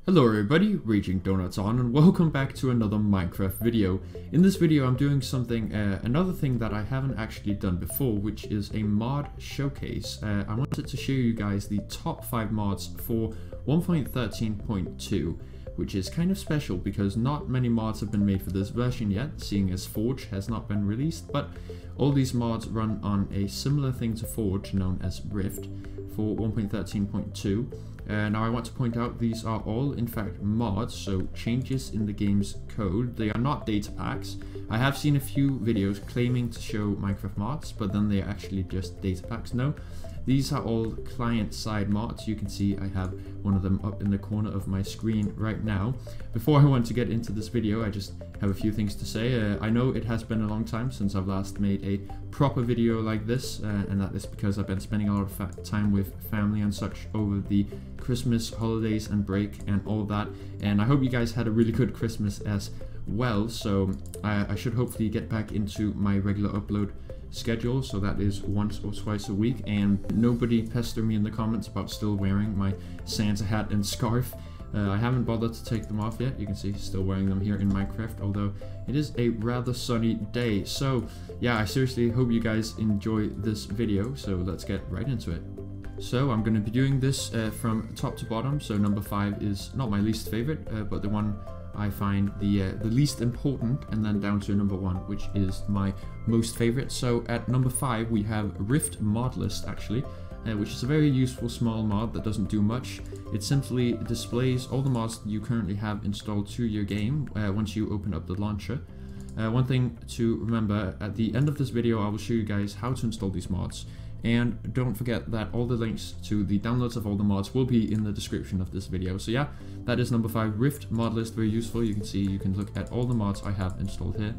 Hello everybody, Raging Donuts on, and welcome back to another Minecraft video. In this video I'm doing something, another thing that I haven't actually done before, which is a mod showcase. I wanted to show you guys the top 5 mods for 1.13.2, which is kind of special because not many mods have been made for this version yet, seeing as Forge has not been released, but all these mods run on a similar thing to Forge known as Rift for 1.13.2. Now I want to point out these are all in fact mods, so changes in the game's code. They are not data packs. I have seen a few videos claiming to show Minecraft mods, but then they are actually just data packs. No, these are all client-side mods. You can see I have one of them up in the corner of my screen right now. Before I want to get into this video, I just have a few things to say. I know it has been a long time since I've last made a proper video like this, and that is because I've been spending a lot of time with family and such over the Christmas holidays and break and all that, and I hope you guys had a really good Christmas as well. So I should hopefully get back into my regular upload schedule, so that is once or twice a week, and nobody pester me in the comments about still wearing my Santa hat and scarf. I haven't bothered to take them off yet. You can see still wearing them here in Minecraft, although it is a rather sunny day. So yeah, I seriously hope you guys enjoy this video, so let's get right into it. So I'm going to be doing this from top to bottom. So number 5 is not my least favorite, but the one I find the least important, and then down to number 1, which is my most favorite. So at number 5 we have Rift mod list, actually, which is a very useful small mod that doesn't do much. It simply displays all the mods that you currently have installed to your game once you open up the launcher. One thing to remember, at the end of this video I will show you guys how to install these mods. And don't forget that all the links to the downloads of all the mods will be in the description of this video. So yeah, that is number 5, Rift mod list, very useful. You can see, you can look at all the mods I have installed here.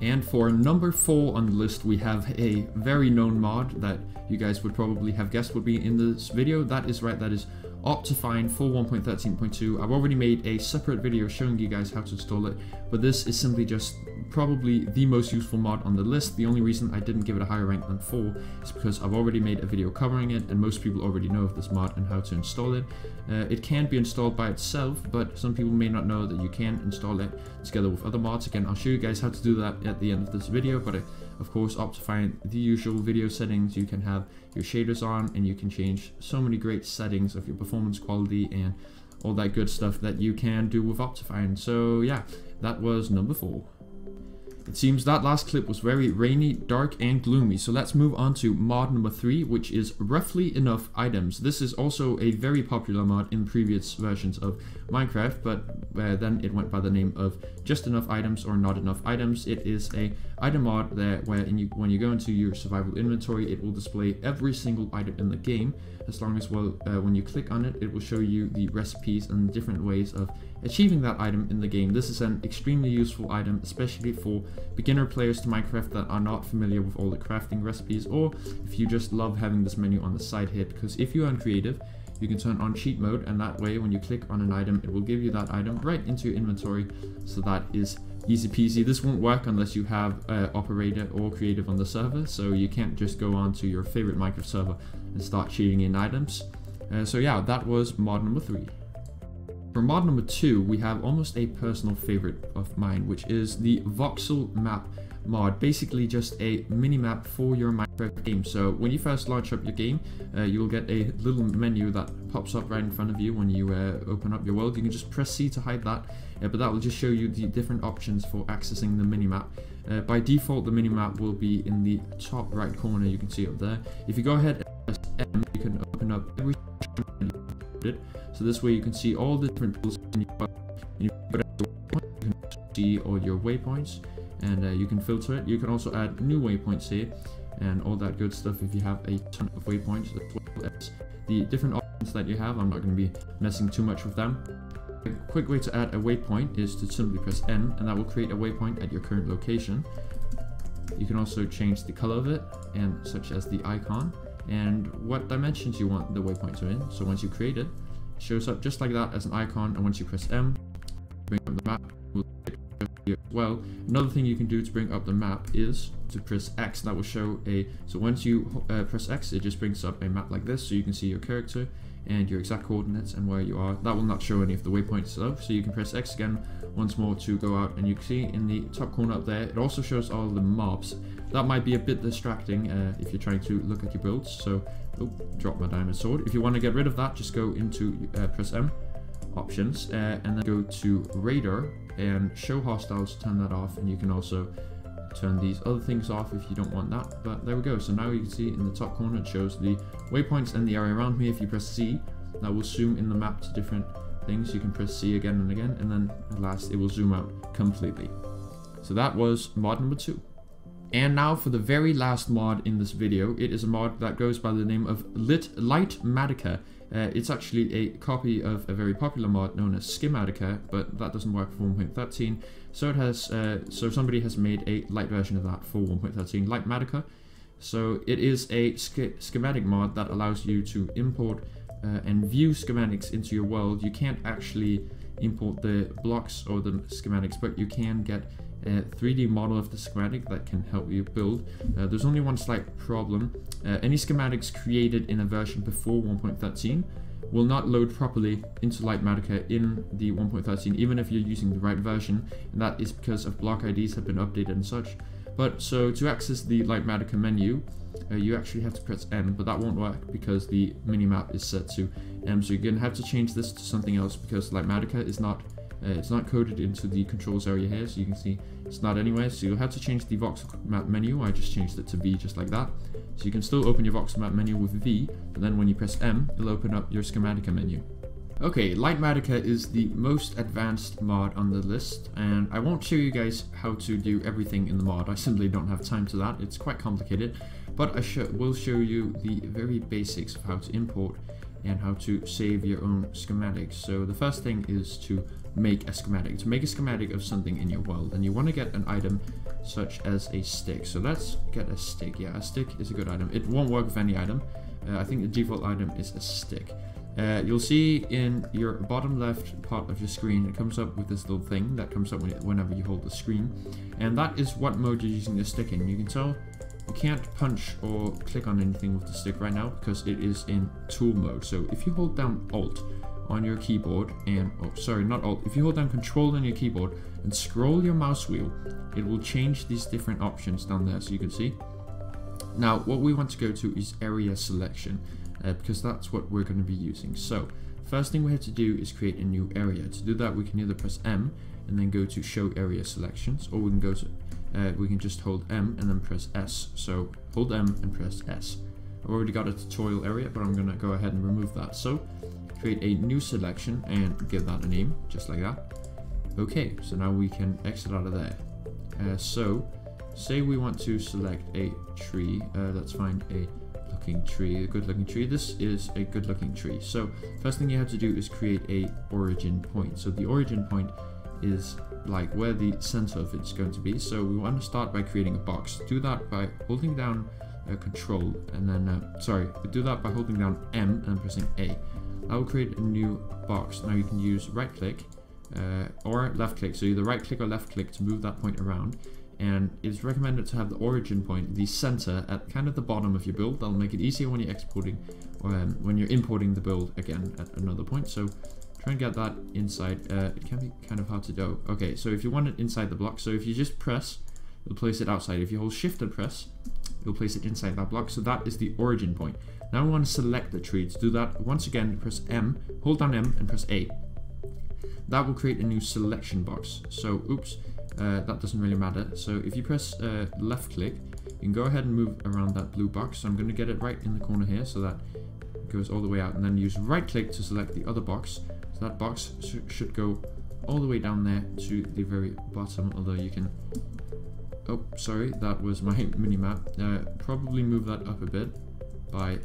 And for number 4 on the list, we have a very known mod that you guys would probably have guessed would be in this video. That is right, that is Optifine for 1.13.2. I've already made a separate video showing you guys how to install it, but this is simply just probably the most useful mod on the list. The only reason I didn't give it a higher rank than 4 is because I've already made a video covering it, and most people already know of this mod and how to install it. It can be installed by itself, but some people may not know that you can install it together with other mods. Again, I'll show you guys how to do that at the end of this video, but of course, Optifine, the usual video settings. You can have your shaders on, and you can change so many great settings of your performance quality and all that good stuff that you can do with Optifine. So yeah, that was number 4. It seems that last clip was very rainy, dark, and gloomy, so let's move on to mod number 3, which is Roughly Enough Items. This is also a very popular mod in previous versions of Minecraft, but then it went by the name of Just Enough Items or Not Enough Items. It is a item mod that when you go into your survival inventory, it will display every single item in the game, as long as when you click on it, it will show you the recipes and different ways of achieving that item in the game. This is an extremely useful item, especially for beginner players to Minecraft that are not familiar with all the crafting recipes, or if you just love having this menu on the side here, because if you are creative, you can turn on cheat mode, and that way when you click on an item, it will give you that item right into your inventory. So that is easy peasy. This won't work unless you have operator or creative on the server, so you can't just go on to your favorite Minecraft server and start cheating in items. So yeah, that was mod number 3. For mod number 2, we have almost a personal favorite of mine, which is the Voxel Map mod. Basically just a mini map for your Minecraft game. So when you first launch up your game, you will get a little menu that pops up right in front of you when you open up your world. You can just press C to hide that, but that will just show you the different options for accessing the mini map. By default, the mini map will be in the top right corner. You can see up there. If you go ahead and press M, you can open up every so this way you can see all the different tools, and you can see all your waypoints, and you can filter it. You can also add new waypoints here and all that good stuff if you have a ton of waypoints, as well as the different options that you have. I'm not going to be messing too much with them. A quick way to add a waypoint is to simply press N, and that will create a waypoint at your current location. You can also change the color of it, and such as the icon, and what dimensions you want the waypoint to in. So once you create it, it shows up just like that as an icon, and once you press M, bring up the map. Well, another thing you can do to bring up the map is to press X. That will show so once you press X, it just brings up a map like this, so you can see your character and your exact coordinates and where you are. That will not show any of the waypoints though, so you can press X again once more to go out, and you can see in the top corner up there, it also shows all the mobs. That might be a bit distracting if you're trying to look at your builds, so drop my diamond sword. If you want to get rid of that, just go into press M, options, and then go to radar and show hostiles, turn that off, and you can also turn these other things off if you don't want that. But there we go. So now you can see in the top corner it shows the waypoints and the area around me. If you press C, that will zoom in the map to different things. You can press C again and again, and then at last it will zoom out completely. So that was mod number 2. And now for the very last mod in this video. It is a mod that goes by the name of Litlite Matica. It's actually a copy of a very popular mod known as Schematica, but that doesn't work for 1.13. So it has, so somebody has made a light version of that for 1.13, Litematica. So it is a schematic mod that allows you to import and view schematics into your world. You can't actually import the blocks or the schematics, but you can get a 3D model of the schematic that can help you build. There's only one slight problem. Any schematics created in a version before 1.13 will not load properly into Litematica in the 1.13, even if you're using the right version, and that is because of block IDs have been updated and such. But so to access the Litematica menu, you actually have to press M, but that won't work because the minimap is set to M. So you're gonna have to change this to something else because Litematica is not it's not coded into the controls area here, so you can see it's not anywhere. So you'll have to change the Voxel Map menu. I just changed it to V just like that. So you can still open your Voxel Map menu with V, but then when you press M, it'll open up your Schematica menu. Okay, Litematica is the most advanced mod on the list, and I won't show you guys how to do everything in the mod. I simply don't have time to that. It's quite complicated, but I will show you the very basics of how to import and how to save your own schematics. So the first thing is to make a schematic. To make a schematic of something in your world, and you want to get an item such as a stick. So let's get a stick. Yeah, a stick is a good item. It won't work with any item. I think the default item is a stick. You'll see in your bottom left part of your screen, it comes up with this little thing that comes up whenever you hold the screen, and that is what mode you're using the stick in. You can tell you can't punch or click on anything with the stick right now because it is in tool mode. So if you hold down Alt on your keyboard and, oh sorry, not Alt, if you hold down Control on your keyboard and scroll your mouse wheel, it will change these different options down there, so you can see. Now what we want to go to is area selection, because that's what we're going to be using. So first thing we have to do is create a new area. To do that, we can either press M and then go to show area selections, or we can go to we can just hold M and then press S. So hold M and press S. I've already got a tutorial area, but I'm going to go ahead and remove that. So create a new selection and give that a name, just like that. Okay, so now we can exit out of there. So say we want to select a tree. Let's find a good looking tree. This is a good looking tree. So first thing you have to do is create a origin point. So the origin point is like where the center of it's going to be. So we want to start by creating a box. Do that by holding down Control and then do that by holding down M and pressing A. That will create a new box. Now you can use right click or left click. So either right click or left click to move that point around. And it's recommended to have the origin point, the center, at kind of the bottom of your build. That'll make it easier when you're exporting or when you're importing the build again at another point. So try and get that inside. It can be kind of hard to do. Okay, so if you want it inside the block, so if you just press, it'll place it outside. If you hold Shift and press, it'll place it inside that block. So that is the origin point. Now we want to select the tree. To do that, once again, press M, hold down M and press A. That will create a new selection box. So, oops. That doesn't really matter. So if you press left click, you can go ahead and move around that blue box. So I'm going to get it right in the corner here so that it goes all the way out, and then use right click to select the other box. So that box should go all the way down there to the very bottom, although you can, oh sorry, that was my minimap. Probably move that up a bit by,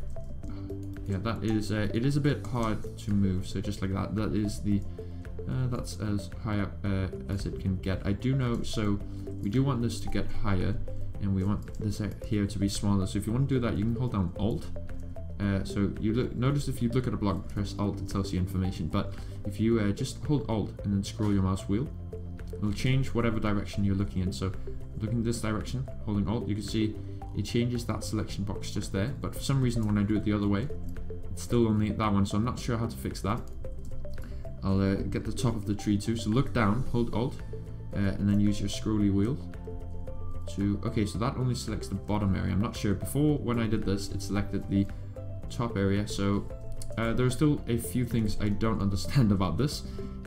yeah, that is, it is a bit hard to move, so just like that. That is the that's as high up as it can get. I do know, so we do want this to get higher, and we want this here to be smaller. So if you want to do that, you can hold down Alt. So you notice if you look at a block, press Alt, it tells you information. But if you just hold Alt and then scroll your mouse wheel, it'll change whatever direction you're looking in. So looking this direction, holding Alt, you can see it changes that selection box just there. But for some reason, when I do it the other way, It's still only that one, so I'm not sure how to fix that. I'll get the top of the tree too. So look down, hold Alt, and then use your scrolly wheel to... Okay, so that only selects the bottom area. I'm not sure. Before, when I did this, it selected the top area. So there's still a few things I don't understand about this.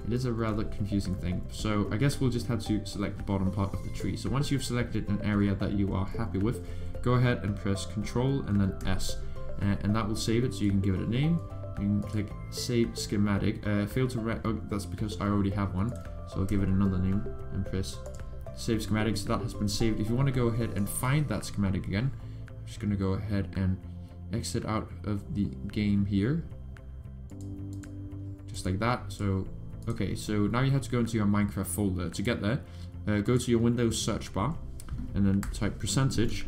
It is a rather confusing thing. So I guess we'll just have to select the bottom part of the tree. So once you've selected an area that you are happy with, go ahead and press Control and then S. And that will save it, so you can give it a name. You can click Save Schematic. Fail to oh, that's because I already have one. So I'll give it another name and press Save Schematic. So that has been saved. If you want to go ahead and find that schematic again, I'm just going to go ahead and exit out of the game here. Just like that. So, okay, so now you have to go into your Minecraft folder. To get there, go to your Windows search bar and then type percentage,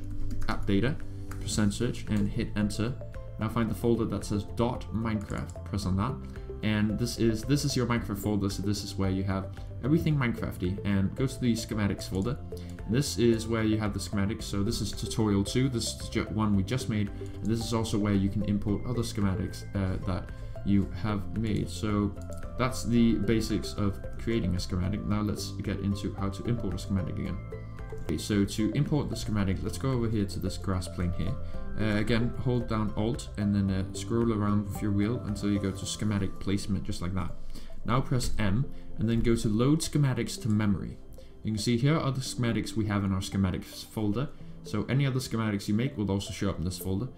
app data, percentage, and hit enter. Now find the folder that says .minecraft, press on that, and this is your Minecraft folder, so this is where you have everything Minecrafty, and go to the schematics folder, and this is where you have the schematics. So this is tutorial 2, this is one we just made, and this is also where you can import other schematics that you have made. So that's the basics of creating a schematic. Now let's get into how to import a schematic again. Okay, so to import the schematic, let's go over here to this grass plane here. Again, hold down Alt and then scroll around with your wheel until you go to schematic placement, just like that. Now press M and then go to load schematics to memory. You can see here are the schematics we have in our schematics folder. So any other schematics you make will also show up in this folder.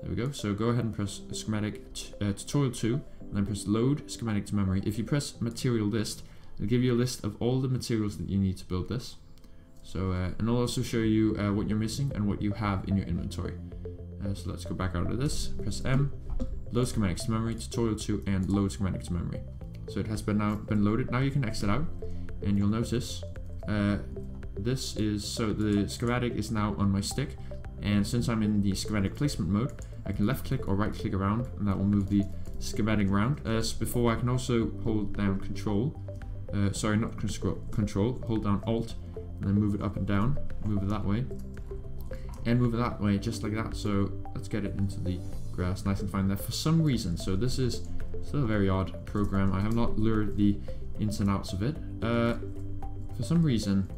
There we go. So go ahead and press schematic tutorial 2 and then press load schematic to memory. If you press material list, it'll give you a list of all the materials that you need to build this. So, and it'll also show you what you're missing and what you have in your inventory. So let's go back out of this, press M, load schematics to memory, tutorial 2, and load schematic to memory. So it has now been loaded. Now you can exit out, and you'll notice this is, so the schematic is now on my stick, and since I'm in the schematic placement mode, I can left click or right click around, and that will move the schematic around. So before, I can also hold down Control, sorry, not Control, hold down Alt, and then move it up and down, move it that way, and move it that way, just like that. So let's get it into the grass nice and fine there. For some reason, so this is still a very odd program. I have not learned the ins and outs of it. For some reason,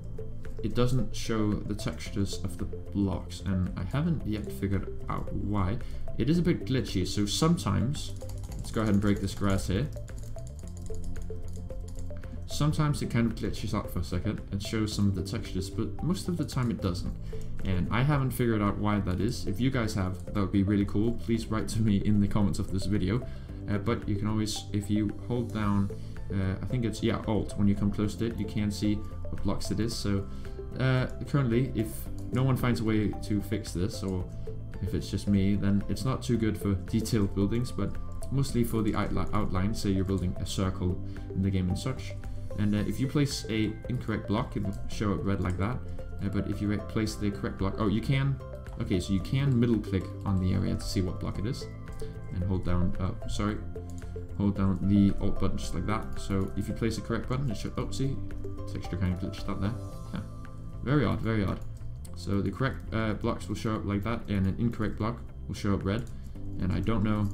it doesn't show the textures of the blocks, and I haven't yet figured out why. It is a bit glitchy, so sometimes, let's go ahead and break this grass here. Sometimes it kind of glitches out for a second and shows some of the textures, but most of the time it doesn't. And I haven't figured out why that is. If you guys have, that would be really cool. Please write to me in the comments of this video. But you can always, if you hold down, I think it's, yeah, Alt, when you come close to it, you can see what blocks it is. So currently, if no one finds a way to fix this, or if it's just me, then it's not too good for detailed buildings, but mostly for the outline, say you're building a circle in the game and such. And if you place a incorrect block, it will show up red like that. But if you place the correct block, oh, you can, okay, so you can middle click on the area to see what block it is, and hold down, hold down the Alt button just like that. So if you place the correct button, it should, oh, see, texture kind of glitched out there. Yeah, very odd, very odd. So the correct blocks will show up like that, and an incorrect block will show up red. And I don't know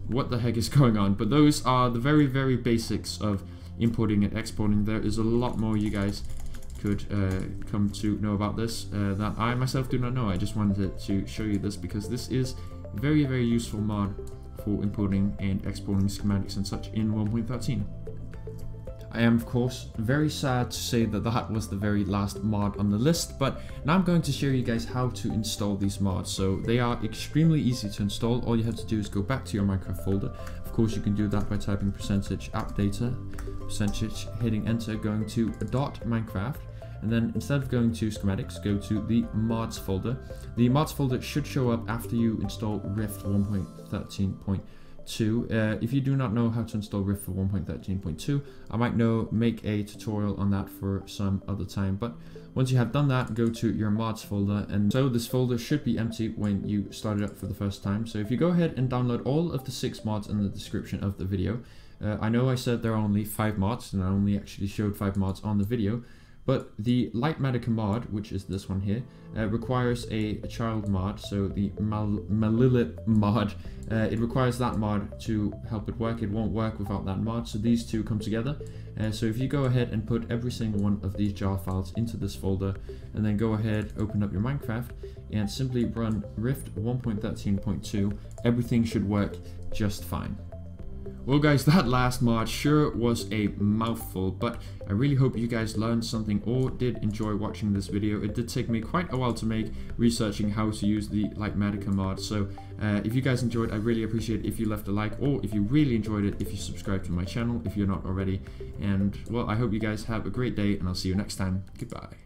what the heck is going on, but those are the very, very basics of importing and exporting. There is a lot more you guys could come to know about this that I myself do not know. I just wanted to show you this because this is a very, very useful mod for importing and exporting schematics and such in 1.13. I am, of course, very sad to say that that was the very last mod on the list, but now I'm going to show you guys how to install these mods. So they are extremely easy to install. All you have to do is go back to your Minecraft folder. Of course, you can do that by typing percentage app data, percentage, hitting enter, going to .minecraft, and then instead of going to schematics, go to the mods folder. The mods folder should show up after you install Rift 1.13.2. If you do not know how to install Rift for 1.13.2, I might make a tutorial on that for some other time, but once you have done that, go to your mods folder, and so this folder should be empty when you start it up for the first time. So if you go ahead and download all of the 6 mods in the description of the video, I know I said there are only 5 mods, and I only actually showed 5 mods on the video, But the Litematica mod, which is this one here, requires a child mod, so the Malilib mod. It requires that mod to help it work. It won't work without that mod, so these two come together. So if you go ahead and put every single one of these jar files into this folder, and then go ahead, open up your Minecraft, and simply run Rift 1.13.2, everything should work just fine. Well guys, that last mod sure was a mouthful, but I really hope you guys learned something or did enjoy watching this video. It did take me quite a while to make, researching how to use the Litematica mod, so if you guys enjoyed, I really appreciate it if you left a like, or if you really enjoyed it, if you subscribe to my channel if you're not already. And well, I hope you guys have a great day, and I'll see you next time. Goodbye.